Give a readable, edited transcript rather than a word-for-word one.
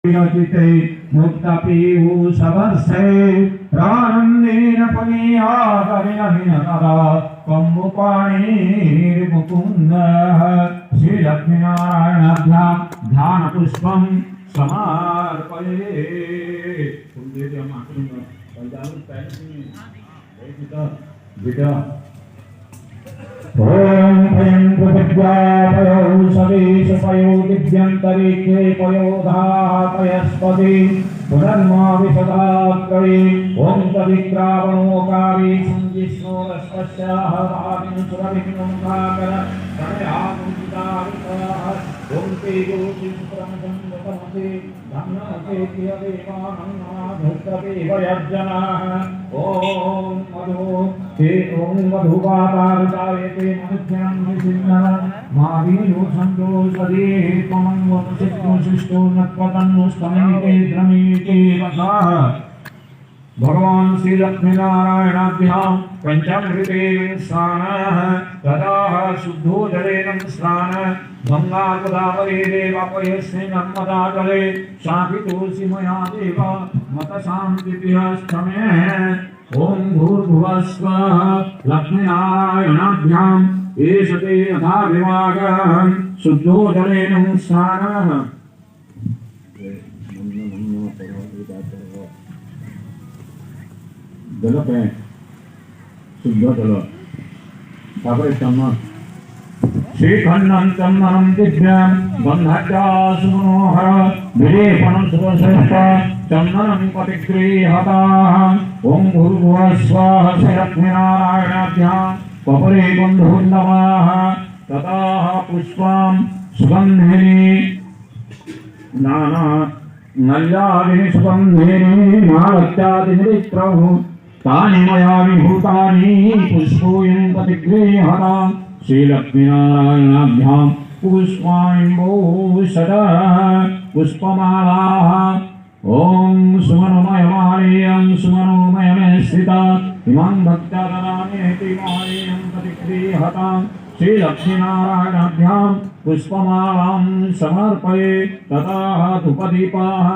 विरचिते मुक्तपीयूषवर्षे प्रानन्देन फलीयादविनहिनरा कम्बुपाणिर्मुकुन्दः श्रीलक्ष्मीनारायणाभ्यां ध्यानपुष्पं समर्पये। ओम भयं प्रविद्यापयो सवेशपयो दिव्यन्तरिक्षे पयोधापयस्पति पुनर्मा विशदात्करे ओम तदिक्रावणोकारी संजिष्णोरस्पश्याहवादिन सुरविघ्नोङ्कार तनयाकुञ्चिताविषयाः ओम तेजो चित्रमचन्द्रमते धन्यते देवानन्नाधुक्तदेवयज्जनाः ओम मधु ते ओम मधुवातारुतायते मनुष्यं निसिन्नः मावीनो सन्तो सदे त्वमन्वसिष्ठो शिष्टो नत्वतन्नुस्तमेते द्रमीते वसाः। भगवान श्री लक्ष्मीनारायणाभ्यां पंचामृते स्नानः तदा शुद्धो जलेन स्नानः गंगा गोदावरी देवापयस्मै नर्मदा जले शापितोऽसि मया देव मतशान्तिभिस्तमे। ओम भूर्भुवः स्वः लक्ष्मीनारायणाभ्याम् एषते यथा विभागः शुद्धो जलेन स्नानः। जल पे शुद्ध जल श्रीखंडं चंदनं दिव्यं गंधर्जासुमनोहर विलेपनं सुश्रेष्ठ चंदनं पतिगृहताः। ओम भूर्भुवः स्वः श्रीलक्ष्मीनारायणाभ्यां कपरे बन्धुर्नमः तथा पुष्पं सुगन्धिनी नाना नल्यादिनि सुगन्धिनी मालत्यादिनित्रौ तानि मया विभूतानि पुष्पोऽयं पतिगृहतां। श्रीलक्ष्मीनारायणाभ्यां पुष्पाण्यम्बोषधः पुष्पमालाः। ओम सुमनोमयमालयं सुमनोमयमे स्थिता इमां भक्तादनामेति मालयं पतिगृहतां। श्रीलक्ष्मीनारायणाभ्यां पुष्पमालां समर्पये तथा धूपदीपाः।